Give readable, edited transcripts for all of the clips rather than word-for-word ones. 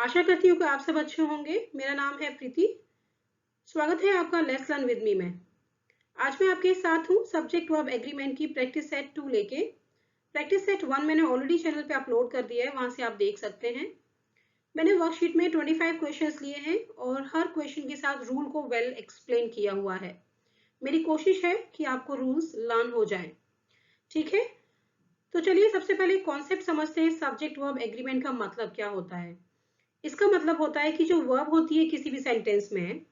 आशा करती हूँ कि आप सब अच्छे होंगे। मेरा नाम है प्रीति। स्वागत है आपका लेट्स लर्न विद मी में। आज मैं आपके साथ हूँ सब्जेक्ट वर्ब एग्रीमेंट की प्रैक्टिस सेट 2 लेके। प्रैक्टिस सेट 1 मैंने ऑलरेडी चैनल पे अपलोड कर दिया है, वहां से आप देख सकते हैं। मैंने वर्कशीट में 25 क्वेश्चंस लिए हैं और हर क्वेश्चन के साथ रूल को वेल एक्सप्लेन किया हुआ है। मेरी कोशिश है कि आपको रूल्स लर्न हो जाए। ठीक है, तो चलिए सबसे पहले कॉन्सेप्ट समझते हैं। सब्जेक्ट वर्ब एग्रीमेंट का मतलब क्या होता है। इसका मतलब होता है कि जो वर्ब होती है किसी भी सेंटेंस में,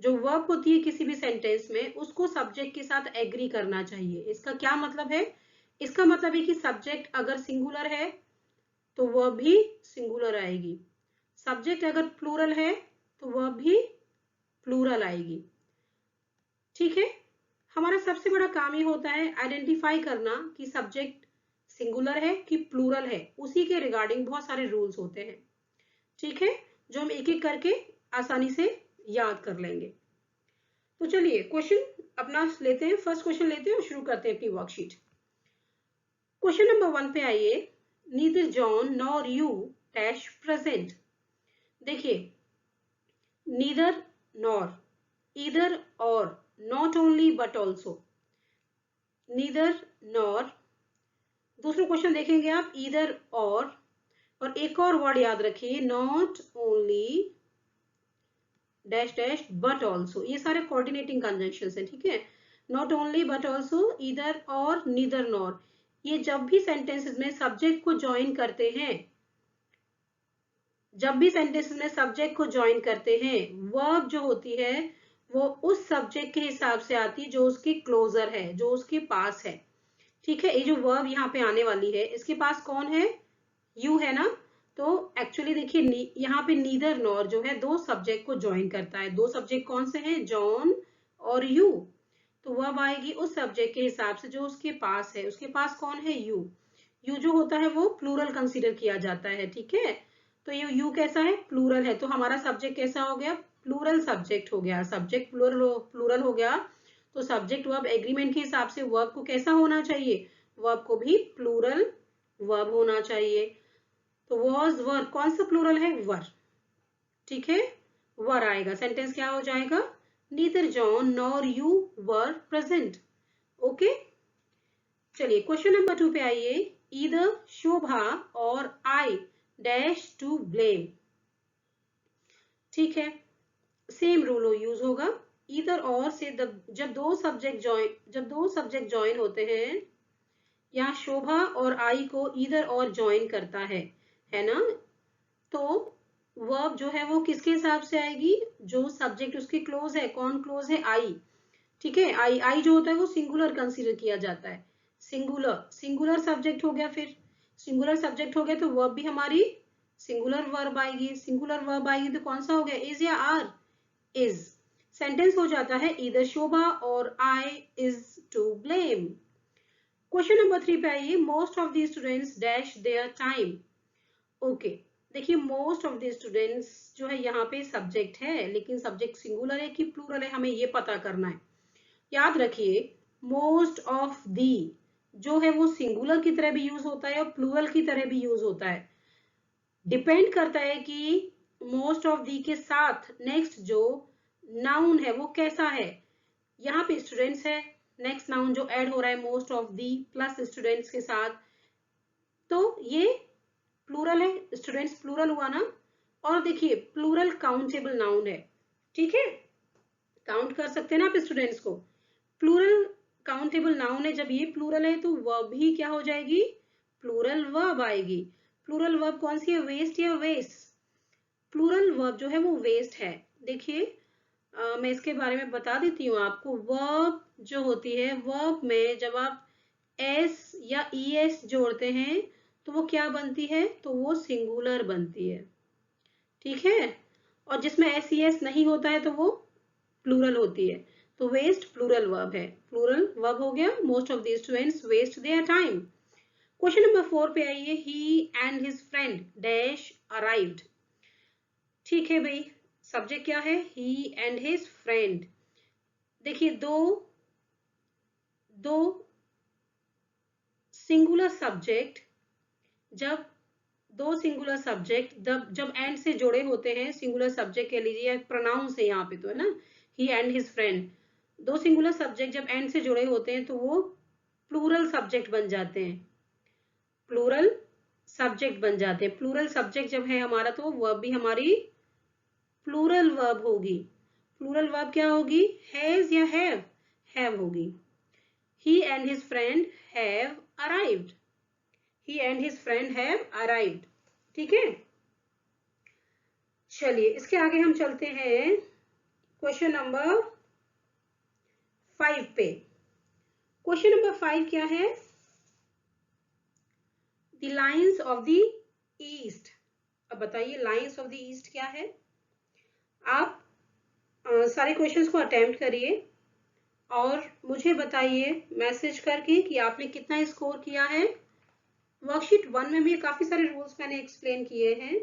जो वर्ब होती है किसी भी सेंटेंस में, उसको सब्जेक्ट के साथ एग्री करना चाहिए। इसका क्या मतलब है? इसका मतलब है कि सब्जेक्ट अगर सिंगुलर है तो वर्ब भी सिंगुलर आएगी, सब्जेक्ट अगर प्लूरल है तो वर्ब भी प्लूरल आएगी। ठीक है, हमारा सबसे बड़ा काम ये होता है आइडेंटिफाई करना कि सब्जेक्ट सिंगुलर है कि प्लूरल है। उसी के रिगार्डिंग बहुत सारे रूल्स होते हैं। ठीक है, जो हम एक एक करके आसानी से याद कर लेंगे। तो चलिए क्वेश्चन अपना लेते हैं, फर्स्ट क्वेश्चन लेते हैं और शुरू करते हैं अपनी वर्कशीट। क्वेश्चन नंबर 1 पे आइए। Neither John nor you dash present. देखिए, नीदर नॉर, ईदर और, not only but also. Neither nor, दूसरा क्वेश्चन देखेंगे आप, ईदर और एक और वर्ड याद रखिए, not only dash dash but also. ये सारे कोऑर्डिनेटिंग कंजंक्शंस हैं। ठीक है, not only but also, either और, नीदर नॉर। ये जब भी सेंटेंसेस में सब्जेक्ट को ज्वाइन करते हैं, जब भी सेंटेंसेस में सब्जेक्ट को ज्वाइन करते हैं, वर्ब जो होती है वो उस सब्जेक्ट के हिसाब से आती है जो उसके क्लोजर है, जो उसके पास है। ठीक है, ये जो वर्ब यहाँ पे आने वाली है, इसके पास कौन है? यू है ना। तो एक्चुअली देखिए, यहाँ पे नीदर नॉर जो है दो सब्जेक्ट को ज्वाइन करता है। दो सब्जेक्ट कौन से हैं? जॉन और यू। तो वर्ब आएगी उस सब्जेक्ट के हिसाब से जो उसके पास है। उसके पास कौन है? यू। यू जो होता है वो प्लूरल कंसीडर किया जाता है। ठीक है, तो ये यू कैसा है? प्लूरल है। तो हमारा सब्जेक्ट कैसा हो गया? प्लूरल सब्जेक्ट हो गया। सब्जेक्ट प्लूरल हो गया। तो सब्जेक्ट वर्ब एग्रीमेंट के हिसाब से वर्ब को कैसा होना चाहिए? वर्ब को भी प्लूरल वर्ब होना चाहिए। तो वॉज वर कौन सा प्लूरल है? वर। ठीक है, वर आएगा। सेंटेंस क्या हो जाएगा? Neither John nor you were present. Okay, चलिए क्वेश्चन नंबर 2 पे आइए। ईदर शोभा और आई डैश टू ब्लेम। ठीक है, सेम रूल यूज होगा। ईदर और से जब दो सब्जेक्ट ज्वाइन होते हैं, यहाँ शोभा और आई को ईदर और ज्वाइन करता है ना। तो वर्ब जो है वो किसके हिसाब से आएगी? जो सब्जेक्ट उसके क्लोज है। कौन क्लोज है? आई। ठीक है, आई आई जो होता है वो सिंगुलर कंसीडर किया जाता है। सिंगुलर सिंगुलर सब्जेक्ट हो गया। फिर सिंगुलर सब्जेक्ट हो गया तो वर्ब भी हमारी सिंगुलर वर्ब आएगी। सिंगुलर वर्ब आएगी तो कौन सा हो गया? इज या आर? इज। सेंटेंस हो जाता है ईदर शोभा और I is to blame. Question number 3 पे आइए। Most of the students dash their time. Okay, देखिए मोस्ट ऑफ द स्टूडेंट्स जो है यहाँ पे सब्जेक्ट है, लेकिन सब्जेक्ट सिंगुलर है कि प्लूरल है, हमें ये पता करना है। याद रखिए, मोस्ट ऑफ दी जो है वो सिंगुलर की तरह भी यूज होता है और प्लूरल की तरह भी यूज होता है। डिपेंड करता है कि मोस्ट ऑफ दी के साथ नेक्स्ट जो नाउन है वो कैसा है। यहाँ पे स्टूडेंट्स है, नेक्स्ट नाउन जो ऐड हो रहा है most of the plus students के साथ, तो ये प्लूरल है। स्टूडेंट्स प्लूरल हुआ ना। और देखिए प्लूरल काउंटेबल नाउन है। ठीक है, काउंट कर सकते हैं ना आप स्टूडेंट्स को। प्लूरल काउंटेबल नाउन है। जब ये प्लूरल है तो वर्ब भी क्या हो जाएगी? प्लूरल वर्ब आएगी। प्लूरल वर्ब कौन सी है? वेस्ट या वेस्ट? प्लूरल वर्ब जो है वो वेस्ट है। देखिए, मैं इसके बारे में बता देती हूँ आपको। वर्ब जो होती है, वर्ब में जब आप एस या ई एस जोड़ते हैं तो वो क्या बनती है? तो वो सिंगुलर बनती है। ठीक है, और जिसमें एस ई एस नहीं होता है तो वो प्लूरल होती है। तो वेस्ट प्लूरल वर्ब है। प्लूरल वर्ब हो गया। Most of the students waste their time. Question number 4 पे आइए। He and his friend dash arrived. ठीक है भाई, सब्जेक्ट क्या है? He and his friend. देखिए, दो सिंगुलर सब्जेक्ट जब दो सिंगुलर सब्जेक्ट जब एंड से जुड़े होते हैं, सिंगुलर सब्जेक्ट कह लीजिए, प्रोनाउंस है यहाँ पे तो, है ना, ही एंड हिज फ्रेंड, दो सिंगुलर सब्जेक्ट जब एंड से जुड़े होते हैं तो वो प्लूरल सब्जेक्ट बन जाते हैं, प्लूरल सब्जेक्ट बन जाते हैं। प्लूरल सब्जेक्ट जब है हमारा तो वर्ब भी हमारी प्लूरल वर्ब होगी। प्लूरल वर्ब क्या होगी, हैज या हैव होगी। he and his friend have arrived, he and his friend have arrived। ठीक है, चलिए इसके आगे हम चलते हैं क्वेश्चन नंबर 5 पे। क्वेश्चन नंबर 5 क्या है, the lines of the east. अब बताइए लाइन्स ऑफ द ईस्ट क्या है। आप सारे क्वेश्चंस को अटेम्प्ट करिए और मुझे बताइए मैसेज करके कि आपने कितना स्कोर किया है। वर्कशीट 1 में भी काफी सारे रूल्स मैंने एक्सप्लेन किए हैं,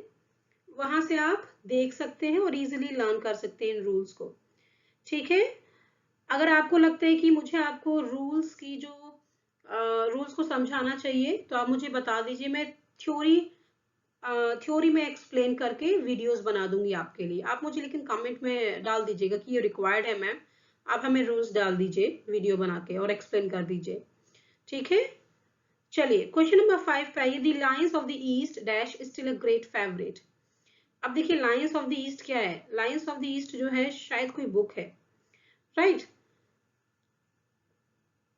वहां से आप देख सकते हैं और इजीली लर्न कर सकते हैं इन रूल्स को। ठीक है, अगर आपको लगता है कि मुझे आपको रूल्स की जो रूल्स को समझाना चाहिए तो आप मुझे बता दीजिए, मैं थ्योरी में एक्सप्लेन करके वीडियोस बना दूंगी आपके लिए। आप मुझे लेकिन कमेंट में डाल दीजिएगा कि ये रिक्वायर्ड है मैम, आप हमें रूल्स डाल दीजिए वीडियो बना के और एक्सप्लेन कर दीजिए। ठीक है, चलिए क्वेश्चन नंबर 5 पे आइए, the lines of the east dash still a great favourite. अब देखिए लाइन्स ऑफ द ईस्ट क्या है, लाइन्स ऑफ द ईस्ट जो है शायद कोई बुक है, राइट,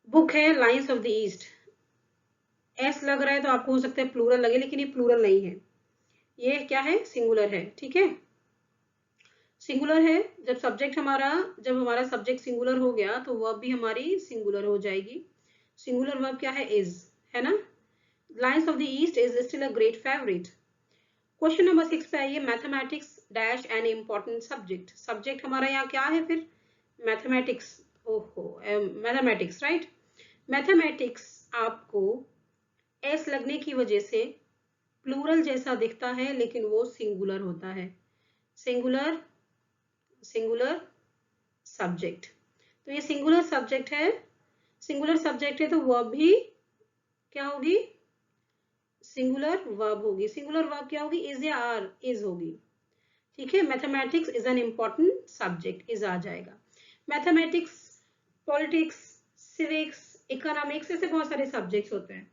बुक है lines of the east. S लग रहा है तो आपको हो सकता है प्लूरल लगे, लेकिन ये प्लूरल नहीं है, ये क्या है, सिंगुलर है। ठीक है, सिंगुलर है, जब हमारा सब्जेक्ट सिंगुलर हो गया तो वर्ब भी हमारी सिंगुलर हो जाएगी। सिंगुलर वर्ब क्या है, इज, है ना। Lines of the east is still a great favourite. Question number 6 पे आइए, mathematics dash an important subject. Subject हमारा यहाँ क्या है फिर, मैथमेटिक्स। ओहो, मैथमेटिक्स, राइट। मैथमेटिक्स आपको एस लगने की वजह से प्लूरल जैसा दिखता है, लेकिन वो सिंगुलर होता है, सिंगुलर सिंगुलर सब्जेक्ट। तो ये सिंगुलर सब्जेक्ट है, सिंगुलर सब्जेक्ट है तो वर्ब भी क्या होगी, सिंगुलर वर्ब होगी। सिंगुलर वर्ब क्या होगी, इज या आर, इज होगी। ठीक है, mathematics is an important subject, is आ जाएगा। मैथमेटिक्स, पॉलिटिक्स, सिविक्स, इकोनॉमिक्स, ऐसे बहुत सारे सब्जेक्ट्स होते हैं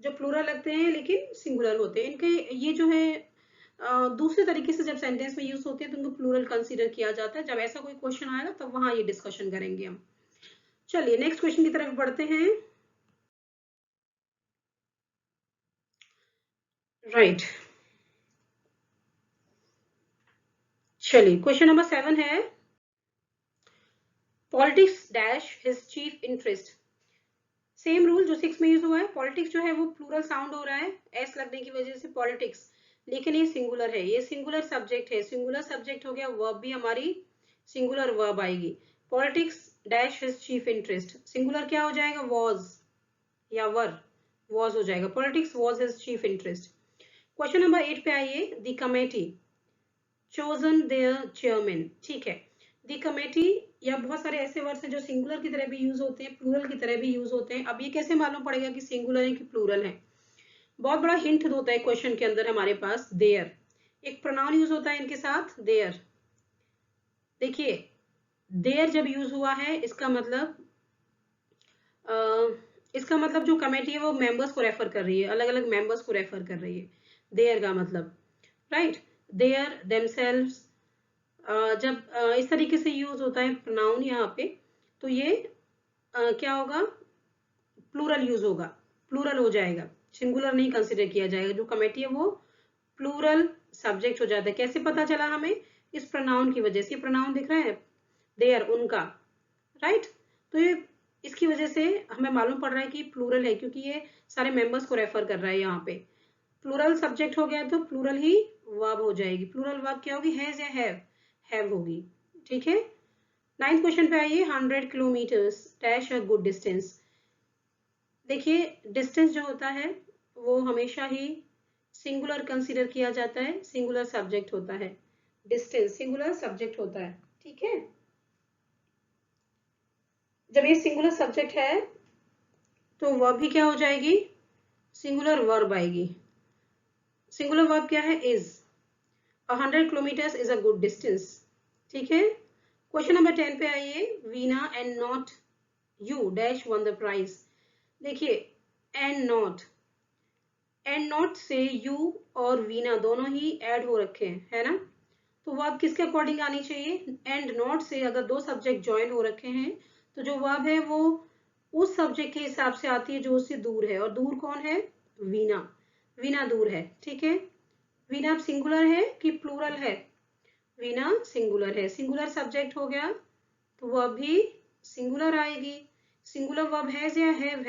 जो प्लूरल लगते हैं लेकिन सिंगुलर होते हैं। इनके ये जो है दूसरे तरीके से जब सेंटेंस में यूज होते हैं तो उनको प्लूरल कंसीडर किया जाता है। जब ऐसा कोई क्वेश्चन आएगा तब वहां ये डिस्कशन करेंगे हम। चलिए नेक्स्ट क्वेश्चन की तरफ बढ़ते हैं। राइट, चलिए क्वेश्चन नंबर 7 है, politics dash his chief interest. Same rule जो 6 में यूज हुआ है, पॉलिटिक्स जो है वो प्लूरल साउंड हो रहा है एस लगने की वजह से पॉलिटिक्स, लेकिन ये सिंगुलर है, ये सिंगुलर सब्जेक्ट है। सिंगुलर सब्जेक्ट हो गया, वर्ब भी हमारी सिंगुलर वर्ब आएगी। Politics dash his chief interest, singular क्या हो जाएगा, वॉज या वर, वॉज हो जाएगा। Politics was his chief interest. Question number 8 पे आइए, the committee chosen their chairman. ठीक है, द कमेटी, या बहुत सारे ऐसे वर्ड्स हैं जो सिंगुलर की तरह भी यूज होते हैं, प्लूरल की तरह भी यूज होते हैं। अब ये कैसे मालूम पड़ेगा कि सिंगुलर है कि प्लूरल है, बहुत बड़ा हिंट होता है क्वेश्चन के अंदर हमारे पास, देयर, एक प्रोनाउन यूज होता है इनके साथ, देयर। देखिए देयर जब यूज हुआ है इसका मतलब जो कमेटी है वो मेंबर्स को रेफर कर रही है, अलग अलग मेंबर्स को रेफर कर रही है देयर का मतलब, राइट। देयर, देमसेल्व्स, जब इस तरीके से यूज होता है प्रोनाउन यहाँ पे तो ये क्या होगा, प्लूरल यूज होगा, प्लूरल हो जाएगा, सिंगुलर नहीं कंसिडर किया जाएगा। जो कमेटी है वो प्लूरल सब्जेक्ट हो जाता है। कैसे पता चला हमें, इस प्रोनाउन की वजह से, प्रोनाउन दिख रहा है देयर, उनका, राइट। तो ये इसकी वजह से हमें मालूम पड़ रहा है कि प्लूरल है, क्योंकि ये सारे मेंबर्स को रेफर कर रहा है यहाँ पे। प्लूरल सब्जेक्ट हो गया तो प्लूरल ही वर्ब हो जाएगी। प्लूरल वर्ब क्या होगी, हैज या हैव होगी। ठीक है, 9th क्वेश्चन पे आइए, 100 kilometres dash a good distance. देखिए डिस्टेंस जो होता है वो हमेशा ही सिंगुलर कंसीडर किया जाता है, सिंगुलर सब्जेक्ट होता है, डिस्टेंस सिंगुलर सब्जेक्ट होता है। ठीक है, जब ये सिंगुलर सब्जेक्ट है तो वर्ब भी क्या हो जाएगी, सिंगुलर वर्ब आएगी, सिंगुलर वर्ब क्या है? Is. 100 kilometres is a good distance. ठीक है, क्वेश्चन नंबर 10 पे आइए। Veena and not you dash won the prize. देखिए, एंड नॉट से यू और वीना दोनों ही ऐड हो रखे हैं, है ना? तो वर्ब किसके अकॉर्डिंग आनी चाहिए? एंड नॉट से अगर दो सब्जेक्ट ज्वाइन हो रखे हैं तो जो वर्ब है वो उस सब्जेक्ट के हिसाब से आती है जो उससे दूर है, और दूर कौन है? वीना। वीना दूर है। ठीक है, वीना सिंगुलर है कि प्लूरल है? वीना सिंगुलर है। सिंगुलर सब्जेक्ट हो गया तो वर्ब भी सिंगुलर आएगी। सिंगुलर वर्ब हैज या हैव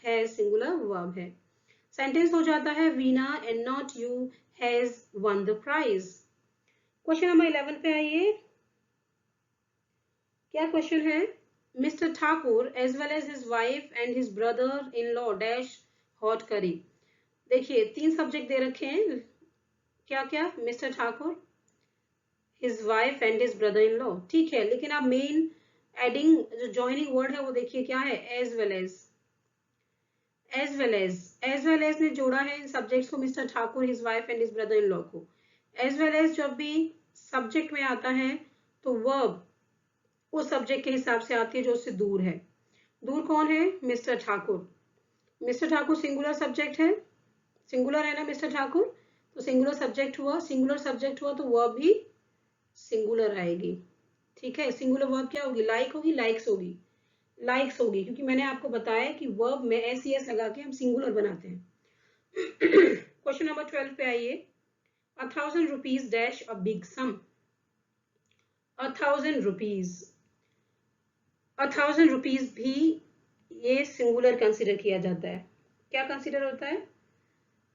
है सिंगुलर वर्ब है। सेंटेंस हो जाता है Veena and not you has won the prize. Question number 11 पे आइए। क्या क्वेश्चन है? Mister Thakur as well as his wife and his brother in law dash hot curry. देखिए, 3 सब्जेक्ट दे रखे हैं। क्या क्या? Mister Thakur, his wife and his brother in law. ठीक है, लेकिन आप मेन एडिंग जो ज्वाइनिंग वर्ड है वो देखिए क्या है? As well as. As well as ने जोड़ा है इन सब्जेक्ट्स को, mister Thakur, his wife and his brother in law को। एज वेल एज जब भी सब्जेक्ट में आता है तो वर्ब उस सब्जेक्ट के हिसाब से आती है जो उससे दूर है। दूर कौन है? Mister Thakur. Mister Thakur singular subject है, सिंगुलर है ना मिस्टर ठाकुर, तो सिंगुलर सब्जेक्ट हुआ। सिंगुलर सब्जेक्ट हुआ तो वर्ब भी सिंगुलर आएगी। ठीक है, सिंगुलर वर्ब क्या होगी? लाइक होगी, लाइक्स होगी, लाइक्स होगी, क्योंकि मैंने आपको बताया कि वर्ब में एस ई एस लगा के हम सिंगुलर बनाते हैं। क्वेश्चन नंबर 12 पे आइए। 1000 rupees dash a big sum. 1000 rupees, 1000 rupees भी ये सिंगुलर कंसीडर किया जाता है। क्या कंसीडर होता है?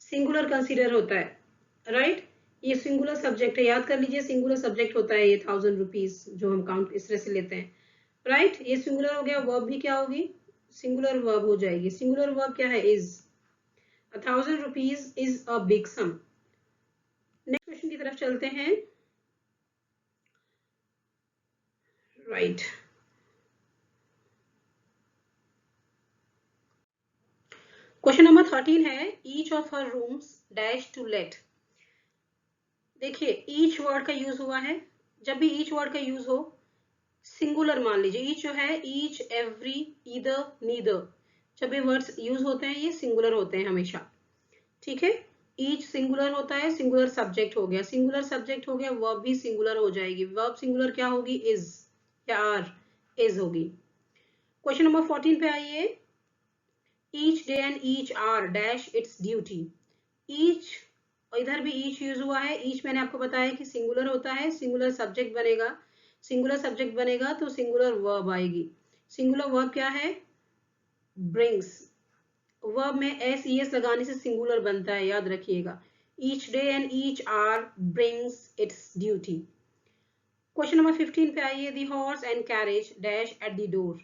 सिंगुलर कंसीडर होता है, राइट? ये सिंगुलर सब्जेक्ट है, याद कर लीजिए, सिंगुलर सब्जेक्ट होता है ये 1000 रुपीज जो हम काउंट इस तरह से लेते हैं, राइट? ये सिंगुलर हो गया। वर्ब भी क्या होगी? सिंगुलर वर्ब हो जाएगी। सिंगुलर वर्ब क्या है? Is. 1000 rupees is a big sum. Next question की तरफ चलते हैं, राइट? क्वेश्चन नंबर 13 है। Each of her rooms dash to let. देखिए, ईच वर्ड का यूज हुआ है। जब भी ईच वर्ड का यूज हो, सिंगुलर मान लीजिए। ईच जो है, ईच, एवरी, ईदर, नीदर, जब ये वर्ड्स यूज होते हैं ये सिंगुलर होते हैं हमेशा। ठीक है, ईच सिंगुलर होता है, सिंगुलर सब्जेक्ट हो गया। सिंगुलर सब्जेक्ट हो गया, वर्ब भी सिंगुलर हो जाएगी। वर्ब सिंगुलर क्या होगी? इज या आर, इज होगी। क्वेश्चन नंबर 14 पे आइए। Each day and each hour dash its duty. Each, इधर भी ईच यूज हुआ है। ईच मैंने आपको बताया कि सिंगुलर होता है, सिंगुलर सब्जेक्ट बनेगा। सिंगुलर सब्जेक्ट बनेगा तो सिंगुलर वर्ब आएगी। सिंगुलर वर्ब क्या है? ब्रिंग्स। वर्ब में एस ई एस लगाने से सिंगुलर बनता है, याद रखिएगा। Each day and each hour brings its duty. Question number 15 पे आइए। The horse and carriage dash at the door.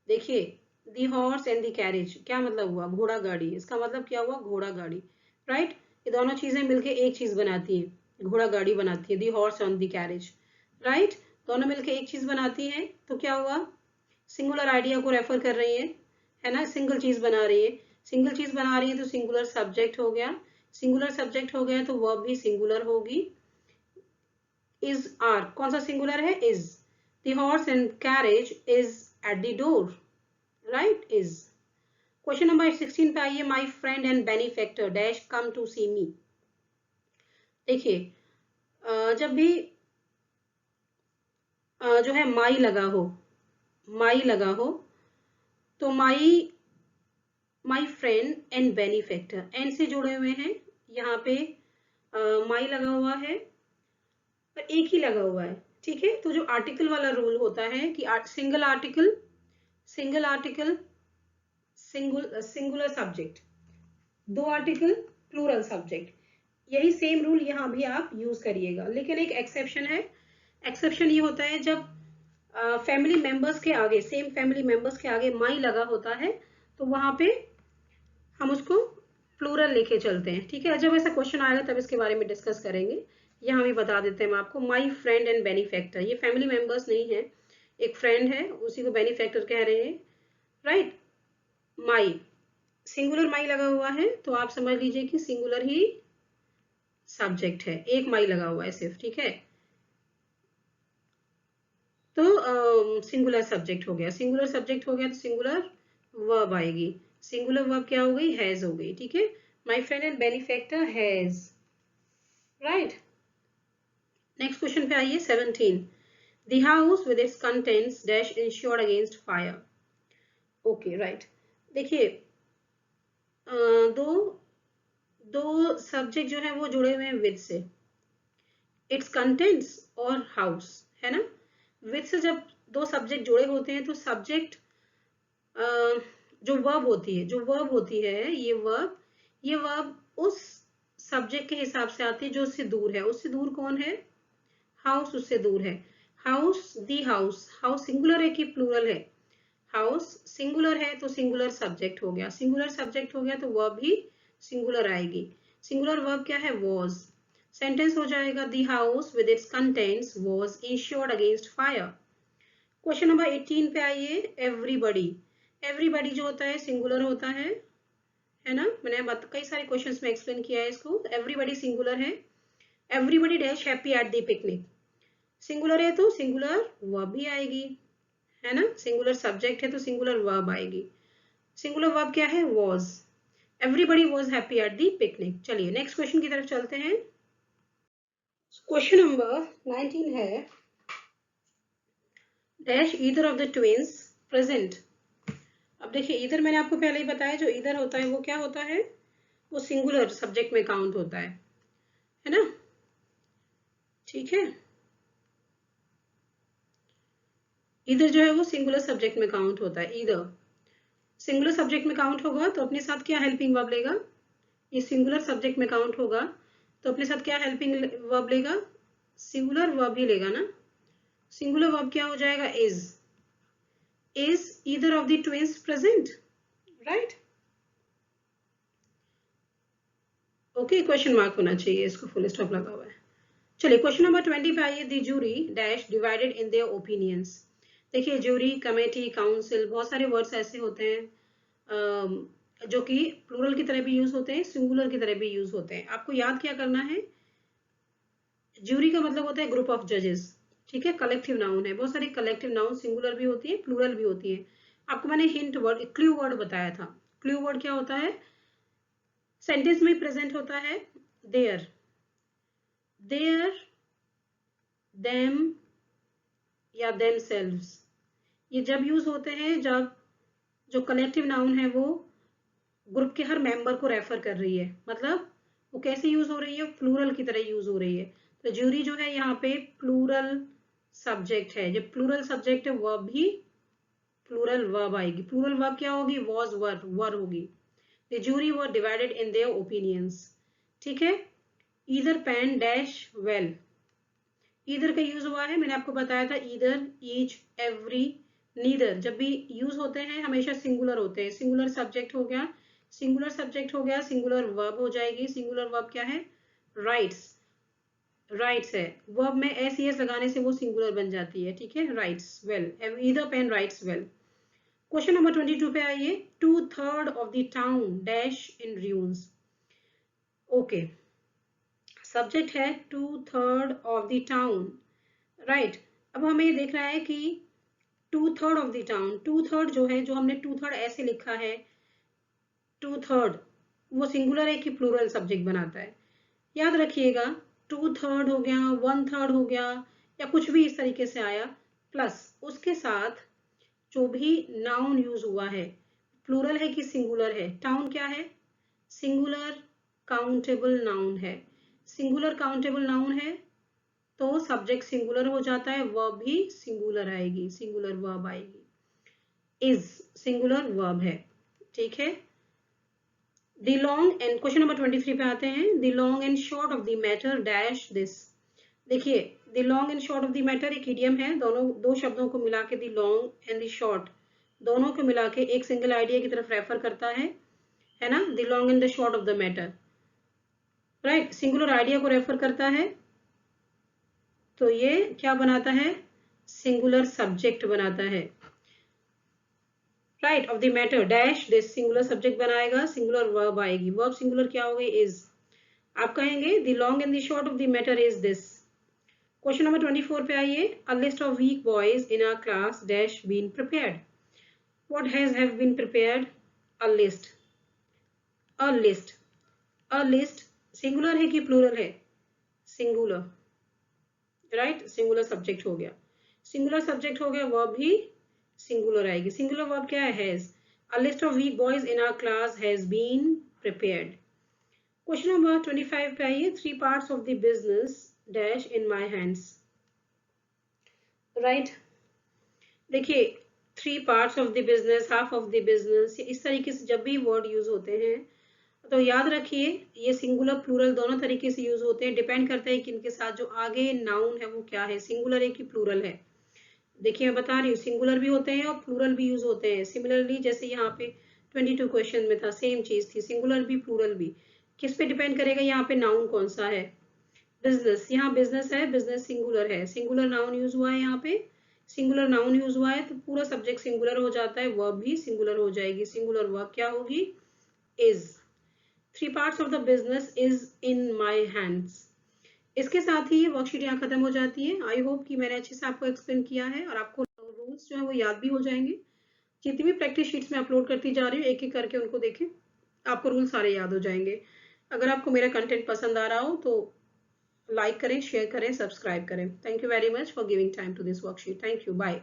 देखिए, the horse and the carriage क्या मतलब हुआ? घोड़ा गाड़ी। इसका मतलब क्या हुआ? घोड़ा गाड़ी, राइट? ये दोनों चीजें मिलके एक चीज बनाती है, घोड़ा गाड़ी बनाती है। The horse and the carriage, right? दोनों मिलके एक चीज बनाती है, तो क्या हुआ? सिंगुलर आइडिया को रेफर कर रही है ना? सिंगल चीज बना रही है। सिंगल चीज बना रही है तो सिंगुलर सब्जेक्ट हो गया। सिंगुलर सब्जेक्ट हो गया तो वर्ब भी सिंगुलर होगी। इज आर कौन सा सिंगुलर है? Is. The horse and carriage is at the door, right? Is. Question number 16 पे आइए। My friend and benefactor dash come to see me. देखिए, जब भी जो है माई लगा हो, माई लगा हो, तो माई फ्रेंड एंड बेनिफैक्टर, एंड से जुड़े हुए हैं। यहाँ पे माई लगा हुआ है पर एक ही लगा हुआ है। ठीक है, तो जो आर्टिकल वाला रूल होता है कि single article, single article, singular subject, दो आर्टिकल, प्लूरल सब्जेक्ट, यही सेम रूल यहाँ भी आप यूज करिएगा। लेकिन एक एक्सेप्शन है। एक्सेप्शन ये होता है जब फैमिली मेंबर्स के आगे, सेम फैमिली मेंबर्स के आगे माई लगा होता है तो वहां पे हम उसको प्लूरल लेके चलते हैं। ठीक है, जब ऐसा क्वेश्चन आएगा तब इसके बारे में डिस्कस करेंगे। यहाँ भी बता देते हैं हम आपको। माई फ्रेंड एंड बेनिफैक्टर, ये फैमिली मेंबर्स नहीं है, एक फ्रेंड है, उसी को बेनिफैक्टर कह रहे हैं, राइट? माई, सिंगुलर माई लगा हुआ है तो आप समझ लीजिए कि सिंगुलर ही सब्जेक्ट है, एक माई लगा हुआ है सिर्फ, ठीक है। तो सिंगुलर सब्जेक्ट हो गया, सिंगुलर सब्जेक्ट हो गया तो सिंगुलर वर्ब आएगी। सिंगुलर वर्ब क्या हो गई? हैज हो गई, ठीक है। माई friend and benefactor has, right. Next question पे आइए, 17। The house with its contents dash insured against fire. Okay, right. देखिए, दो दो सब्जेक्ट जो है वो जुड़े हुए हैं विद से, इट्स कंटेंट्स और हाउस, है ना। विद से जब दो सब्जेक्ट जुड़े होते हैं तो सब्जेक्ट जो वर्ब होती है ये वर्ब उस सब्जेक्ट के हिसाब से आती है जो उससे दूर है। उससे दूर कौन है? हाउस उससे दूर है। House, the house, house singular है कि प्लूरल है? हाउस सिंगुलर है तो सिंगुलर सब्जेक्ट हो गया, सिंगुलर सब्जेक्ट हो गया तो वर्ब भी सिंगुलर आएगी। सिंगुलर वर्ब क्या है? वॉज। सेंटेंस हो जाएगा the house with its contents was insured against fire. Question number 18 पे आइए, एवरीबडी। एवरीबडी जो होता है सिंगुलर होता है ना। मैंने कई सारे क्वेश्चंस में एक्सप्लेन किया है इसको। एवरीबडी सिंगुलर है। Everybody dash happy at the picnic, singular है तो सिंगुलर वर्ब भी आएगी, है ना। सिंगुलर सब्जेक्ट है तो सिंगुलर वर्ब आएगी। सिंगुलर वर्ब क्या है? Was. Everybody was happy at the picnic. चलिए नेक्स्ट क्वेश्चन की तरफ चलते हैं। क्वेश्चन नंबर 19 है, dash either of the twins present. अब देखिए, ईदर मैंने आपको पहले ही बताया, जो ईदर होता है वो क्या होता है? वो सिंगुलर सब्जेक्ट में काउंट होता है ना, ठीक है। ईदर जो है वो सिंगुलर सब्जेक्ट में काउंट होता है। ईदर सिंगुलर सब्जेक्ट में काउंट होगा तो अपने साथ क्या हेल्पिंग वर्ब लेगा? ये सिंगुलर सब्जेक्ट में काउंट होगा तो अपने साथ क्या हेल्पिंग वर्ब लेगा? सिंगुलर वर्ब ही लेगा ना। सिंगुलर वर्ब क्या हो जाएगा? Is either of the twins present, right. Okay, question mark होना चाहिए, इसको फुल स्टॉप लगा हुआ है। चलिए क्वेश्चन नंबर 20 पे आइए, the jury dash divided in their opinions. देखिए, जूरी, कमेटी, काउंसिल, बहुत सारे वर्ड्स ऐसे होते हैं जो कि प्लूरल की तरह भी यूज होते हैं, सिंगुलर की तरह भी यूज होते हैं। आपको याद क्या करना है? जूरी का मतलब होता है ग्रुप ऑफ जजेस, ठीक है। कलेक्टिव नाउन है, बहुत सारी कलेक्टिव नाउन सिंगुलर भी होती है, प्लूरल भी होती है। आपको मैंने हिंट वर्ड, क्लू वर्ड बताया था। क्लू वर्ड क्या होता है? सेंटेंस में प्रेजेंट होता है देयर, देयर, देम या देमसेल्व्स। ये जब यूज होते हैं जब जो कलेक्टिव नाउन है वो ग्रुप के हर मेंबर को रेफर कर रही है। मतलब वो कैसे यूज हो रही है? प्लूरल की तरह यूज हो रही है। तो ज्यूरी जो है यहाँ पे प्लूरल सब्जेक्ट है। जब प्लूरल सब्जेक्ट है वर्ब भी प्लूरल वर्ब आएगी। प्लूरल वर्ब क्या होगी? वॉज, वर होगी। The jury were divided in their opinions, ठीक है। Either pen dash well, either का यूज हुआ है, मैंने आपको बताया था। ईदर, ईच, एवरी, नीदर जब भी यूज होते हैं हमेशा सिंगुलर होते हैं। सिंगुलर सब्जेक्ट हो गया, सिंगुलर सब्जेक्ट हो गया, सिंगुलर वर्ब हो जाएगी। सिंगुलर वर्ब क्या है? राइट्स, राइट्स है। वर्ब में एस ई एस लगाने से वो सिंगुलर बन जाती है, ठीक है। Writes well, either pen writes well. Question number 22 पे आइए, 2/3 of the town dash in ruins। Okay, subject है 2/3 ऑफ द टाउन, राइट। अब हमें ये देखना है कि 2/3 ऑफ द टाउन, 2/3 जो है, जो हमने 2/3 ऐसे लिखा है, 2/3 वो सिंगुलर है कि प्लूरल सब्जेक्ट बनाता है? याद रखिएगा, 2/3 हो गया, 1/3 हो गया, या कुछ भी इस तरीके से आया, प्लस उसके साथ जो भी नाउन यूज हुआ है, प्लूरल है कि सिंगुलर है? टाउन क्या है? सिंगुलर काउंटेबल नाउन है। सिंगुलर काउंटेबल नाउन है तो सब्जेक्ट सिंगुलर हो जाता है, वर्ब भी सिंगुलर आएगी, सिंगुलर वर्ब आएगी। इज सिंगुलर वर्ब है, ठीक है। The long and, question number 23 पे आते हैं। The long and short of the matter dash this. देखिए, the long and short of the matter एक इडियम है। दोनों, दो शब्दों को मिला के, the long and the short, दोनों को मिला के एक सिंगल आइडिया की तरफ रेफर करता है ना। The long and the short of the matter, right, singular idea को रेफर करता है। तो ये क्या बनाता है? सिंगुलर सब्जेक्ट बनाता है, right. Of the matter dash this, singular subject बनाएगा, सिंगुलर वर्ब आएगी। वर्ब सिंगुलर क्या हो गई? इज। आप कहेंगे the long and the short of the matter is this. Question number 24 पे आइए। A list of weak boys in our class dash been prepared. What have been prepared? A list. A list. A list singular है कि plural है? Singular, right. Singular subject हो गया, singular subject हो गया, verb भी सिंगुलर आएगी। Singular verb क्या है? Has. A list of weak boys in our class has been prepared. Question number 25 पे आइए। Three parts of the business dash in my hands, right. देखिए, three parts of the business, half of the business, इस तरीके से जब भी word use होते हैं तो याद रखिए ये सिंगुलर प्लूरल दोनों तरीके से यूज होते हैं। डिपेंड करता है कि इनके साथ जो आगे नाउन है वो क्या है, सिंगुलर है कि प्लूरल है। देखिए मैं बता रही हूँ, सिंगुलर भी होते हैं और प्लूरल भी यूज होते हैं। सिमिलरली जैसे यहाँ पे 22 क्वेश्चन में था, सेम चीज थी, सिंगुलर भी प्लूरल भी। किस पे डिपेंड करेगा यहाँ पे नाउन कौन सा है? बिजनेस। यहाँ बिजनेस है, बिजनेस सिंगुलर है, सिंगुलर नाउन यूज हुआ है। यहाँ पे सिंगुलर नाउन यूज हुआ है तो पूरा सब्जेक्ट सिंगुलर हो जाता है, वर्ब भी सिंगुलर हो जाएगी। सिंगुलर वर्ब क्या होगी? Is. Three parts of the business is in my hands. इसके साथ ही ये वर्कशीट यहाँ खत्म हो जाती है। आई होप कि मैंने अच्छे से आपको एक्सप्लेन किया है और आपको रूल्स जो है वो याद भी हो जाएंगे। जितनी भी प्रैक्टिस शीट्स में अपलोड करती जा रही हूँ, एक एक करके उनको देखें, आपको रूल सारे याद हो जाएंगे। अगर आपको मेरा कंटेंट पसंद आ रहा हो तो लाइक करें, शेयर करें, सब्सक्राइब करें। Thank you very much for giving time to this worksheet. Thank you, bye.